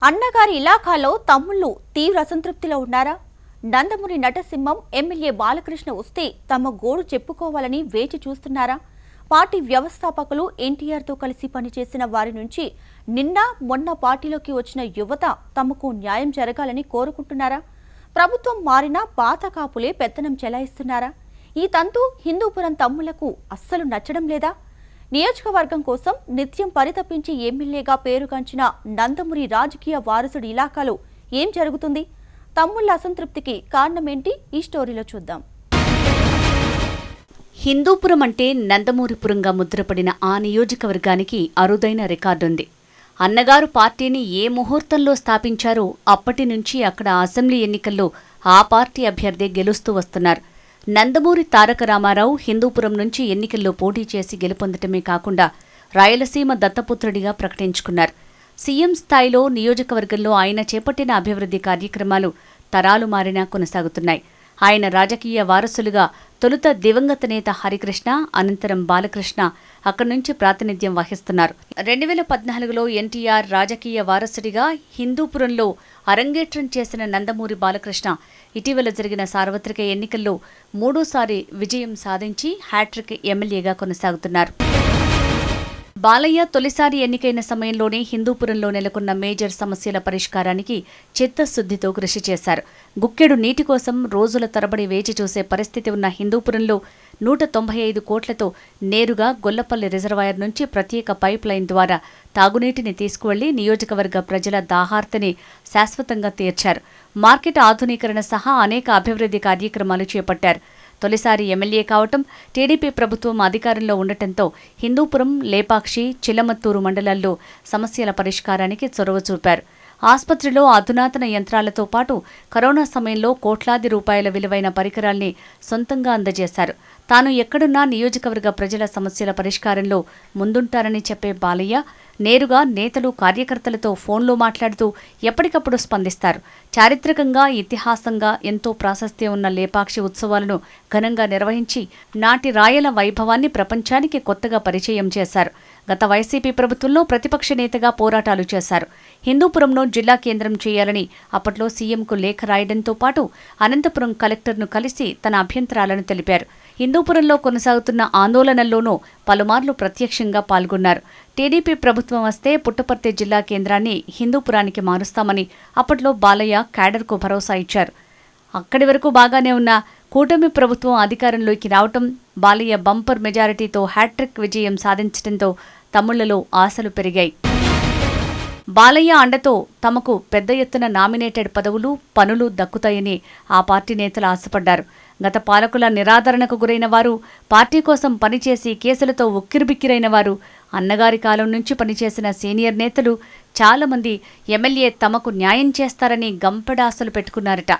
అన్నగారి ఇలాఖాలో తమ్ముళ్లు తీవ్ర అసంతృప్తిలో ఉన్నారా? నందమూరి నటసింహం ఎమ్మెల్యే బాలకృష్ణ వస్తే తమ గోడు చెప్పుకోవాలని వేచి చూస్తున్నారా? పార్టీ వ్యవస్థాపకులు ఎన్టీఆర్తో కలిసి పనిచేసిన వారి నుంచి నిన్న మొన్న పార్టీలోకి వచ్చిన యువత తమకు న్యాయం జరగాలని కోరుకుంటున్నారా? ప్రభుత్వం మారినా పాత కాపులే పెత్తనం చెలాయిస్తున్నారా? ఈ తంతు హిందూపురం తమ్ముళ్లకు అస్సలు నచ్చడం లేదా? నియోజకవర్గం కోసం నిత్యం పరితపించి ఎమ్మెల్యేగా పేరుగాంచిన నందమూరి రాజకీయ వారసుడి ఇలాకాలో ఏం జరుగుతుంది? తమ్ముళ్ల అసంతృప్తికి కారణమేంటి? ఈ స్టోరీలో చూద్దాం. హిందూపురం అంటే నందమూరిపురంగా ముద్రపడిన ఆ నియోజకవర్గానికి అరుదైన రికార్డుంది. అన్నగారు పార్టీని ఏ ముహూర్తంలో స్థాపించారో అప్పటి నుంచి అక్కడ అసెంబ్లీ ఎన్నికల్లో ఆ పార్టీ అభ్యర్థి గెలుస్తూ వస్తున్నారు. నందమూరి తారక రామారావు హిందూపురం నుంచి ఎన్నికల్లో పోటీ చేసి గెలుపొందటమే కాకుండా రాయలసీమ దత్తపుత్రుడిగా ప్రకటించుకున్నారు. సీఎం స్థాయిలో నియోజకవర్గంలో ఆయన చేపట్టిన అభివృద్ధి కార్యక్రమాలు తరాలు మారినా కొనసాగుతున్నాయి. ఆయన రాజకీయ వారసులుగా తొలుత దివంగత నేత హరికృష్ణ, అనంతరం బాలకృష్ణ అక్కడి నుంచి ప్రాతినిధ్యం వహిస్తున్నారు. 2014లో ఎన్టీఆర్ రాజకీయ వారసుడిగా హిందూపురంలో అరంగేట్రం చేసిన నందమూరి బాలకృష్ణ ఇటీవల జరిగిన సార్వత్రిక ఎన్నికల్లో మూడోసారి విజయం సాధించి హ్యాట్రిక్ ఎమ్మెల్యేగా కొనసాగుతున్నారు. బాలయ్య తొలిసారి ఎన్నికైన సమయంలోనే హిందూపురంలో నెలకొన్న మేజర్ సమస్యల పరిష్కారానికి చిత్తశుద్ధితో కృషి చేశారు. గుక్కెడు నీటి కోసం రోజుల తరబడి వేచి చూసే పరిస్థితి ఉన్న హిందూపురంలో 195 కోట్లతో నేరుగా గొల్లపల్లి రిజర్వాయర్ నుంచి ప్రత్యేక పైప్ లైన్ ద్వారా తాగునీటిని తీసుకువెళ్లి నియోజకవర్గ ప్రజల దాహార్తిని శాశ్వతంగా తీర్చారు. మార్కెట్ ఆధునీకరణ సహా అనేక అభివృద్ధి కార్యక్రమాలు చేపట్టారు. తొలిసారి ఎమ్మెల్యే కావటం, టీడీపీ ప్రభుత్వం అధికారంలో ఉండటంతో హిందూపురం, లేపాక్షి, చిలమత్తూరు మండలాల్లో సమస్యల పరిష్కారానికి చొరవ చూపారు. ఆస్పత్రిలో అధునాతన యంత్రాలతో పాటు కరోనా సమయంలో కోట్లాది రూపాయల విలువైన పరికరాల్ని సొంతంగా అందజేశారు. తాను ఎక్కడున్నా నియోజకవర్గ ప్రజల సమస్యల పరిష్కారంలో ముందుంటారని చెప్పే బాలయ్య నేరుగా నేతలు, కార్యకర్తలతో ఫోన్లో మాట్లాడుతూ ఎప్పటికప్పుడు స్పందిస్తారు. చారిత్రకంగా, ఇతిహాసంగా ఎంతో ప్రాశస్త్యం ఉన్న లేపాక్షి ఉత్సవాలను ఘనంగా నిర్వహించి నాటి రాయల వైభవాన్ని ప్రపంచానికి కొత్తగా పరిచయం చేశారు. గత వైసీపీ ప్రభుత్వంలో ప్రతిపక్ష నేతగా పోరాటాలు చేశారు. హిందూపురంను జిల్లా కేంద్రం చేయాలని అప్పట్లో సీఎంకు లేఖ రాయడంతో పాటు అనంతపురం కలెక్టర్ను కలిసి తన అభ్యంతరాలను తెలిపారు. హిందూపురంలో కొనసాగుతున్న ఆందోళనల్లోనూ పలుమార్లు ప్రత్యక్షంగా పాల్గొన్నారు. టీడీపీ ప్రభుత్వం వస్తే పుట్టపర్తి జిల్లా కేంద్రాన్ని హిందూపురానికి మారుస్తామని అప్పట్లో బాలయ్య క్యాడర్కు భరోసా ఇచ్చారు. అక్కడి వరకు బాగానే ఉన్న కూటమి ప్రభుత్వం అధికారంలోకి రావటం, బాలయ్య బంపర్ మెజారిటీతో హ్యాట్రిక్ విజయం సాధించడంతో తమ్ముళ్లలో ఆశలు పెరిగాయి. బాలయ్య అండతో తమకు పెద్ద ఎత్తున నామినేటెడ్ పదవులు, పనులు దక్కుతాయని ఆ పార్టీ నేతలు ఆశపడ్డారు. గత పాలకుల నిరాదరణకు గురైన వారు, పార్టీ కోసం పనిచేసి కేసులతో ఉక్కిరిబిక్కిరైన వారు, అన్నగారి కాలం నుంచి పనిచేసిన సీనియర్ నేతలు చాలామంది ఎమ్మెల్యే తమకు న్యాయం చేస్తారని గంపెడాశలు పెట్టుకున్నారట.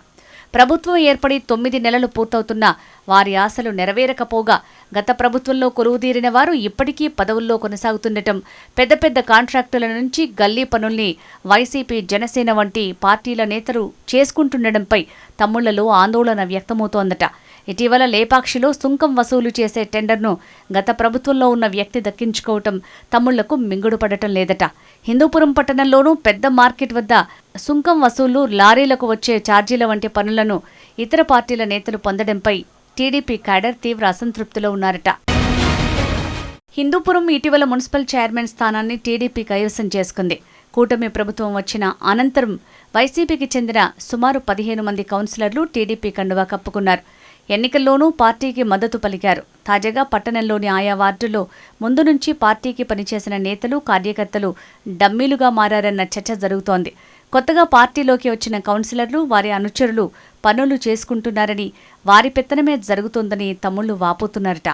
ప్రభుత్వం ఏర్పడి 9 నెలలు పూర్తవుతున్నా వారి ఆశలు నెరవేరకపోగా గత ప్రభుత్వంలో కొలువుదీరిన వారు ఇప్పటికీ పదవుల్లో కొనసాగుతుండటం, పెద్ద పెద్ద కాంట్రాక్టుల నుంచి గల్లీ పనుల్ని వైసీపీ, జనసేన వంటి పార్టీల నేతలు చేసుకుంటుండటంపై తమ్ముళ్లలో ఆందోళన వ్యక్తమవుతోందట. ఇటీవల లేపాక్షిలో సుంకం వసూలు చేసే టెండర్ను గత ప్రభుత్వంలో ఉన్న వ్యక్తి దక్కించుకోవటం తమ్ముళ్లకు మింగుడుపడటం లేదట. హిందూపురం పట్టణంలోనూ పెద్ద మార్కెట్ వద్ద సుంకం వసూలు, లారీలకు వచ్చే ఛార్జీల వంటి పనులను ఇతర పార్టీల నేతలు పొందడంపై టీడీపీ క్యాడర్ తీవ్ర అసంతృప్తిలో ఉన్నారట. హిందూపురం ఇటీవల మున్సిపల్ చైర్మన్ స్థానాన్ని టీడీపీ కైవసం చేసుకుంది. కూటమి ప్రభుత్వం వచ్చిన అనంతరం వైసీపీకి చెందిన సుమారు 15 మంది కౌన్సిలర్లు టీడీపీ కండువా కప్పుకున్నారు. ఎన్నికల్లోనూ పార్టీకి మద్దతు పలికారు. తాజాగా పట్టణంలోని ఆయా వార్డుల్లో ముందు నుంచి పార్టీకి పనిచేసిన నేతలు, కార్యకర్తలు డమ్మీలుగా మారారన్న చర్చ జరుగుతోంది. కొత్తగా పార్టీలోకి వచ్చిన కౌన్సిలర్లు, వారి అనుచరులు పనులు చేసుకుంటున్నారని, వారి పెత్తనమే జరుగుతోందని తమ్ముళ్లు వాపోతున్నారట.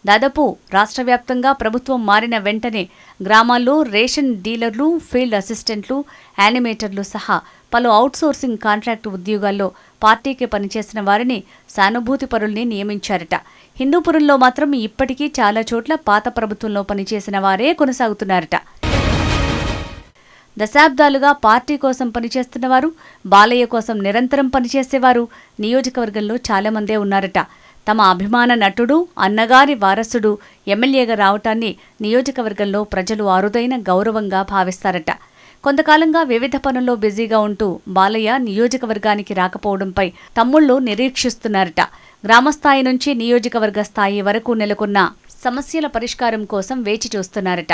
దాదాపు రాష్ట్ర వ్యాప్తంగా ప్రభుత్వం మారిన వెంటనే గ్రామాల్లో రేషన్ డీలర్లు, ఫీల్డ్ అసిస్టెంట్లు, యానిమేటర్లు సహా పలు అవుట్సోర్సింగ్ కాంట్రాక్టు ఉద్యోగాల్లో పార్టీకి పనిచేసిన వారిని, సానుభూతి పరుల్ని నియమించారట. హిందూపురంలో మాత్రం ఇప్పటికీ చాలా చోట్ల పాత ప్రభుత్వంలో పనిచేసిన వారే కొనసాగుతున్నారట. దశాబ్దాలుగా పార్టీ కోసం పనిచేస్తున్నవారు, బాలయ్య కోసం నిరంతరం పనిచేసేవారు నియోజకవర్గంలో చాలామందే ఉన్నారట. తమ అభిమాన నటుడు, అన్నగారి వారసుడు ఎమ్మెల్యేగా రావటాన్ని నియోజకవర్గంలో ప్రజలు అరుదైన గౌరవంగా భావిస్తారట. కొంతకాలంగా వివిధ పనుల్లో బిజీగా ఉంటూ బాలయ్య నియోజకవర్గానికి రాకపోవడంపై తమ్ముళ్లు నిరీక్షిస్తున్నారట. గ్రామస్థాయి నుంచి నియోజకవర్గ స్థాయి వరకు నెలకొన్న సమస్యల పరిష్కారం కోసం వేచి చూస్తున్నారట.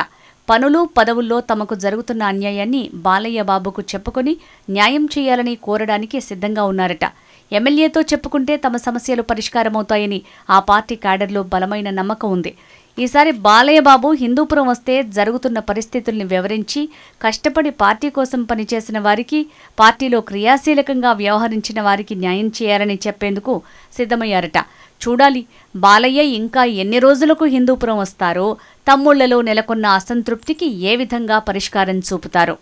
పనులు పదవుల్లో తమకు జరుగుతున్న అన్యాయాన్ని బాలయ్య బాబుకు చెప్పుకొని న్యాయం చేయాలని కోరడానికి సిద్ధంగా ఉన్నారట. ఎమ్మెల్యేతో చెప్పుకుంటే తమ సమస్యలు పరిష్కారమవుతాయని ఆ పార్టీ క్యాడర్లో బలమైన నమ్మకం ఉంది. ఈసారి బాలయ్య బాబు హిందూపురం వస్తే జరుగుతున్న పరిస్థితుల్ని వివరించి కష్టపడి పార్టీ కోసం పనిచేసిన వారికి, పార్టీలో క్రియాశీలకంగా వ్యవహరించిన వారికి న్యాయం చేయాలని చెప్పేందుకు సిద్ధమయ్యారట. చూడాలి బాలయ్య ఇంకా ఎన్ని రోజులకు హిందూపురం వస్తారో, తమ్ముళ్లలో నెలకొన్న అసంతృప్తికి ఏ విధంగా పరిష్కారం చూపుతారో.